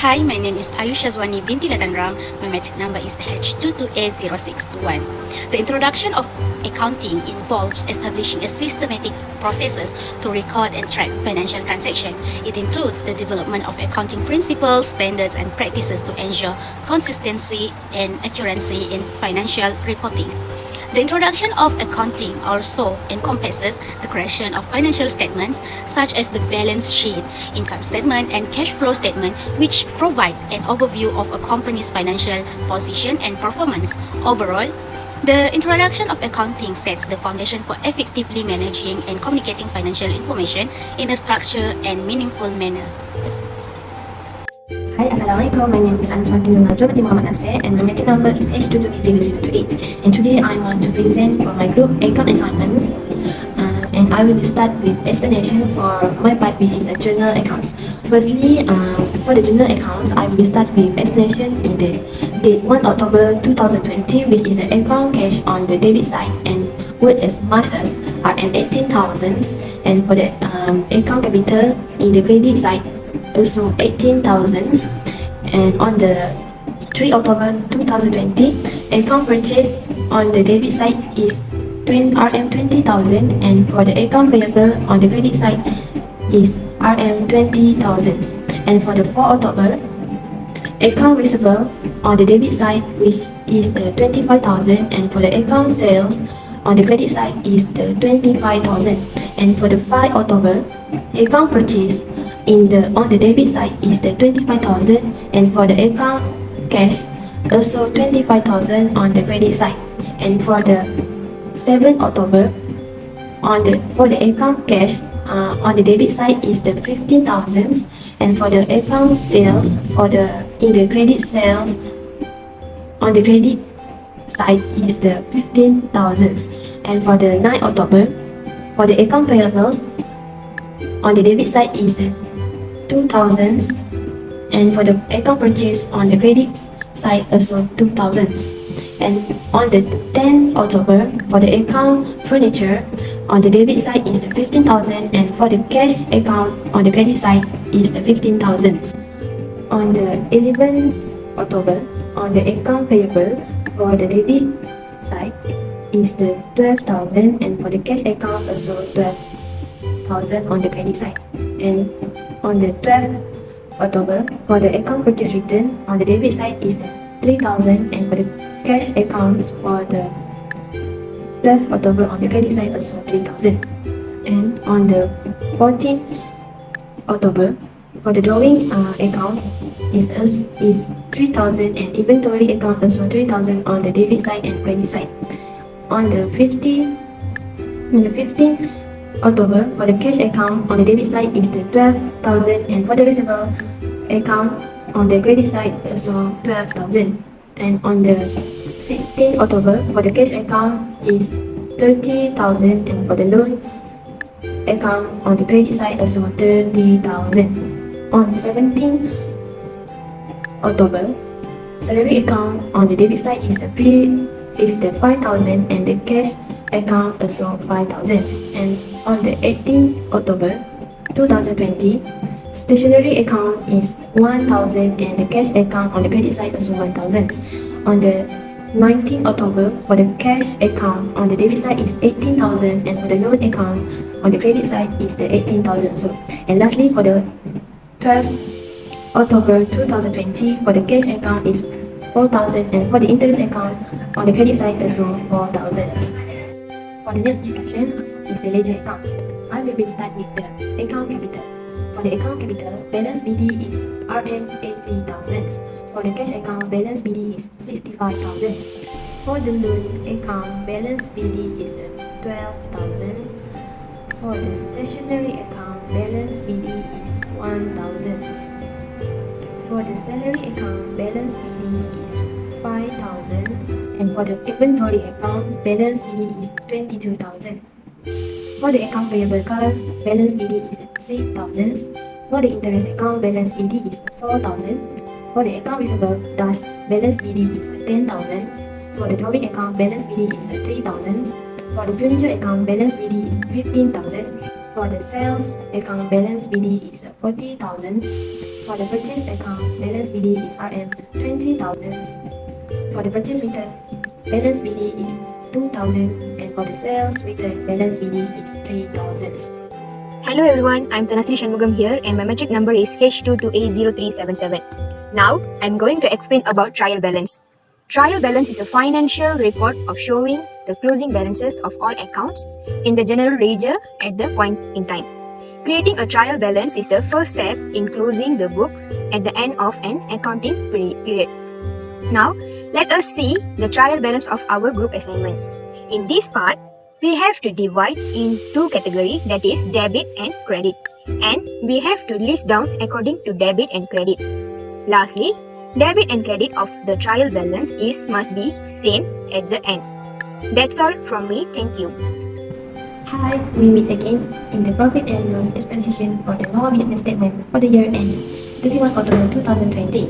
Hi, my name is Ayusha Zwani binti Latanram. My metric number is H2280621. The introduction of accounting involves establishing a systematic processes to record and track financial transactions. It includes the development of accounting principles, standards, and practices to ensure consistency and accuracy in financial reporting. The introduction of accounting also encompasses the creation of financial statements such as the balance sheet, income statement, and cash flow statement, which provide an overview of a company's financial position and performance. Overall, the introduction of accounting sets the foundation for effectively managing and communicating financial information in a structured and meaningful manner. Hi, Assalamualaikum. My name is Anuswati Najwa Muhammad Nasir and my metric number is H2280028. And today I want to present for my group account assignments. And I will start with explanation for my part, which is the journal accounts. Firstly, for the journal accounts, I will start with explanation in the date 1 October 2020, which is the account cash on the debit side and worth as much as RM18,000, and for the account capital in the credit side also 18,000. And on the 3 October 2020, account purchase on the debit side is RM20,000, and for the account payable on the credit side is RM20,000. And for the 4 October, account receivable on the debit side, which is the 25,000, and for the account sales on the credit side is the 25,000. And for the 5 October, account purchase on the debit side is the 25,000, and for the account cash also 25,000 on the credit side. And for the 7 October, for the account cash on the debit side is the 15,000, and for the account sales in the credit sales on the credit side is the 15,000. And for the 9 October, for the account payables on the debit side is 2,000, and for the account purchase on the credit side also 2,000. And on the 10th October, for the account furniture on the debit side is 15,000, and for the cash account on the credit side is 15,000. On the 11th October, on the account payable for the debit side is the 12,000, and for the cash account also 12,000 on the credit side. And on the 12th October, for the account purchase return on the debit side is 3,000, and for the cash accounts for the 12th October on the credit side also 3,000. And on the 14th October, for the drawing account is 3,000, and inventory account also 3,000 on the debit side and credit side. On the 15th October, for the cash account on the debit side is the 12,000, and for the receivable account on the credit side also 12,000. And on the 16th October, for the cash account is 30,000, and for the loan account on the credit side also 30,000. On 17th October, salary account on the debit side is the 5,000, and the cash account also 5,000. And on the 18th October 2020, stationery account is 1,000, and the cash account on the credit side also 1,000. On the 19th October, for the cash account on the debit side is 18,000, and for the loan account on the credit side is the 18,000. And lastly, for the 12th October 2020, for the cash account is 4,000, and for the interest account on the credit side also 4,000. For the next discussion is the ledger account. I will start with the account capital. For the account capital, balance BD is RM80,000. For the cash account, balance BD is 65,000. For the loan account, balance BD is 12,000. For the stationery account, balance BD is 1,000. For the salary account, balance BD is 5,000. And for the inventory account, balance BD is 22,000. For the account payable current, balance BD is 6,000. For the interest account, balance BD is 4,000. For the account receivable dash, balance BD is 10,000. For the drawing account, balance BD is 3,000. For the furniture account, balance BD is 15,000. For the sales account, balance BD is 40,000. For the purchase account, balance BD is RM 20,000. For the purchase return, balance BD is 2,000, and for the sales return, balance BD is 3,000. Hello everyone, I'm Tanasri Shanmugam here and my metric number is H22A0377. Now, I'm going to explain about trial balance. Trial balance is a financial report of showing the closing balances of all accounts in the general ledger at the point in time. Creating a trial balance is the first step in closing the books at the end of an accounting period. Now, let us see the trial balance of our group assignment. In this part, we have to divide in two categories, that is debit and credit, and we have to list down according to debit and credit. Lastly, debit and credit of the trial balance must be same at the end. That's all from me. Thank you. Hi, we meet again in the profit and loss explanation for the normal business statement for the year end 31 October 2020.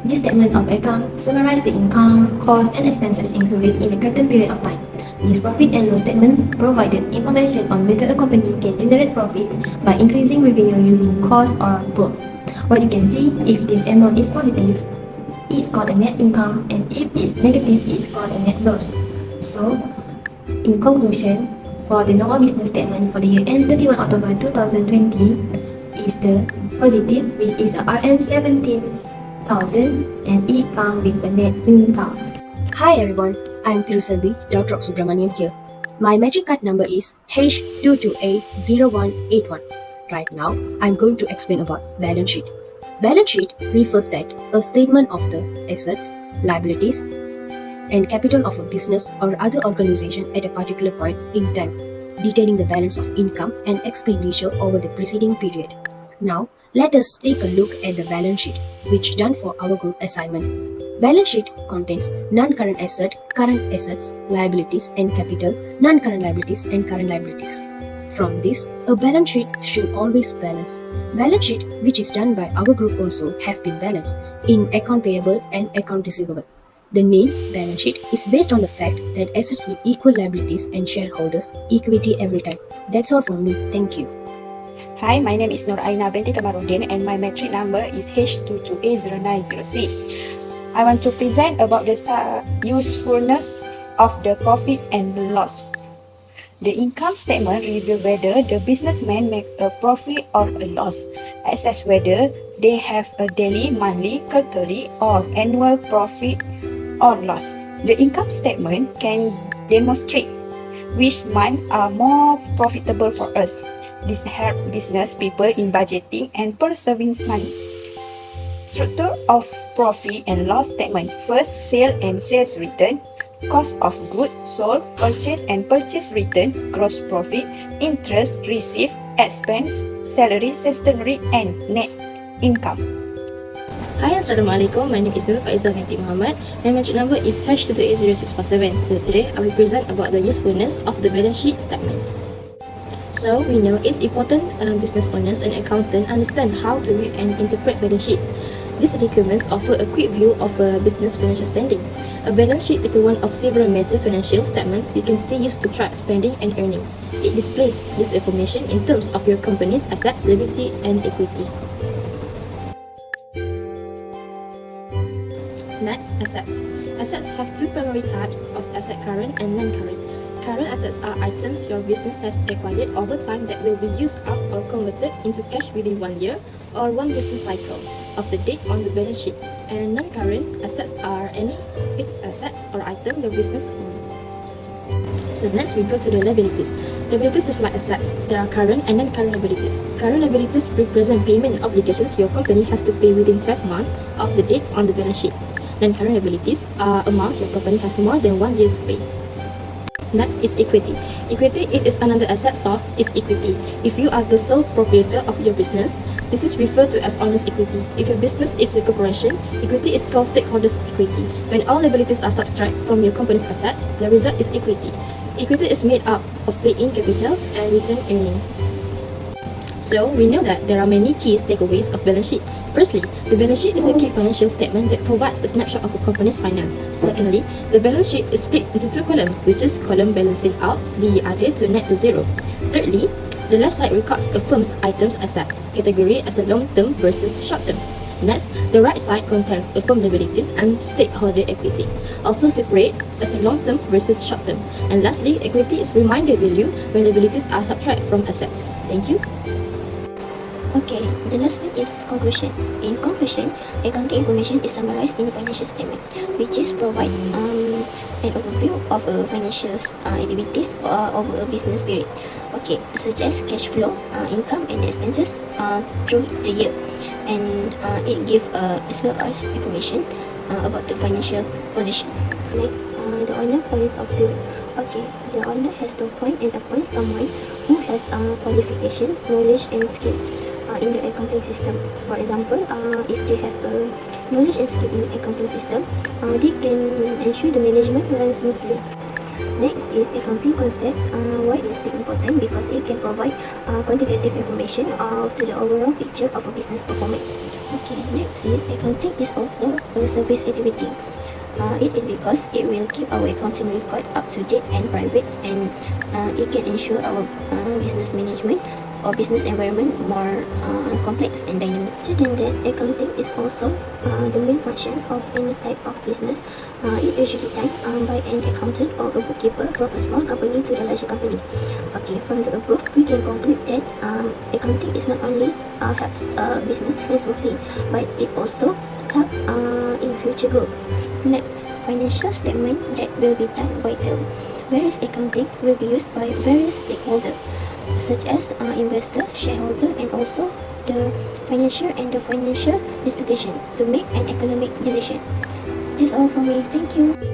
This statement of account summarizes the income, costs, and expenses included in a certain period of time. This profit and loss statement provided information on whether a company can generate profits by increasing revenue using cost or both. What you can see, if this amount is positive, it's called a net income, and if it's negative, it's called a net loss. So, in conclusion, for the normal business statement for the year end 31 October 2020 is the positive, which is a RM 17,000, and it comes with a net income. Hi everyone, I'm Thiruselvi Dr. Subramanian here. My metric card number is H22A0181. Right now, I'm going to explain about balance sheet. Balance sheet refers that a statement of the assets, liabilities, and capital of a business or other organization at a particular point in time, detailing the balance of income and expenditure over the preceding period. Now, let us take a look at the balance sheet, which done for our group assignment. Balance sheet contains non-current asset, current assets, liabilities and capital, non-current liabilities and current liabilities. From this, a balance sheet should always balance. Balance sheet, which is done by our group also, have been balanced in account payable and account receivable. The name balance sheet is based on the fact that assets will equal liabilities and shareholders equity every time. That's all from me. Thank you. Hi, my name is Nur Aina binti Kamarudin and my metric number is H22A0903. I want to present about the usefulness of the profit and loss. The income statement reveals whether the businessman make a profit or a loss, assess whether they have a daily, monthly, quarterly or annual profit or loss. The income statement can demonstrate which months are more profitable for us. This helps business people in budgeting and preserving money. Structure of profit and loss statement. First, sale and sales return, cost of goods sold, purchase and purchase return, gross profit, interest received, expense, salary, stationery, and net income. Hi, Assalamualaikum. My name is Nur Faizah binti Muhammad. My metric number is H22A0647. So today I will present about the usefulness of the balance sheet statement. So we know it's important business owners and accountants understand how to read and interpret balance sheets. These documents offer a quick view of a business financial standing. A balance sheet is one of several major financial statements you can see used to track spending and earnings. It displays this information in terms of your company's assets, liability, and equity. Next, assets. Assets have two primary types of asset: current and non-current. Current assets are items your business has acquired over time that will be used up or converted into cash within 1 year or one business cycle of the date on the balance sheet. And non-current assets are any fixed assets or item your business owns. So next we go to the liabilities. Liabilities is like assets. There are current and non-current liabilities. Current liabilities represent payment obligations your company has to pay within 12 months of the date on the balance sheet. Non-current liabilities are amounts your company has more than 1 year to pay. Next is equity. Equity, it is another asset source, is equity. If you are the sole proprietor of your business, this is referred to as owner's equity. If your business is a corporation, equity is called stakeholders' equity. When all liabilities are subtracted from your company's assets, the result is equity. Equity is made up of paid-in capital and retained earnings. So, we know that there are many key takeaways of balance sheet. Firstly, the balance sheet is a key financial statement that provides a snapshot of a company's finance. Secondly, the balance sheet is split into two columns, which is column balancing out, the other to net to zero. Thirdly, the left side records a firm's items assets category as a long-term versus short-term. Next, the right side contains firm liabilities and stakeholder equity, also separate as a long-term versus short-term. And lastly, equity is reminder value where liabilities are subtracted from assets. Thank you. Okay, the last one is conclusion. In conclusion, accounting information is summarized in the financial statement, which provides an overview of financial activities over a business period. Okay, such as cash flow, income and expenses through the year, and it gives as well as information about the financial position. Next, the owner points of view. Okay, the owner has to find and appoint someone who has qualification, knowledge and skill in the accounting system. For example, if they have knowledge and skill in the accounting system, they can ensure the management runs smoothly. Next is accounting concept. Why is it important? Because it can provide quantitative information to the overall picture of a business performance. Okay, next is accounting is also a service activity. It is because it will keep our accounting record up to date and private, and it can ensure our business management or business environment more complex and dynamic. Other than that, accounting is also the main function of any type of business. It usually done by an accountant or a bookkeeper from a small company to a larger company. Okay, from the above, we can conclude that accounting is not only helps business run smoothly, but it also help in future growth. Next, financial statement that will be done by the various accounting will be used by various stakeholders, such as investor, shareholder, and also the financial and the financial institution to make an economic decision. That's all for me. Thank you.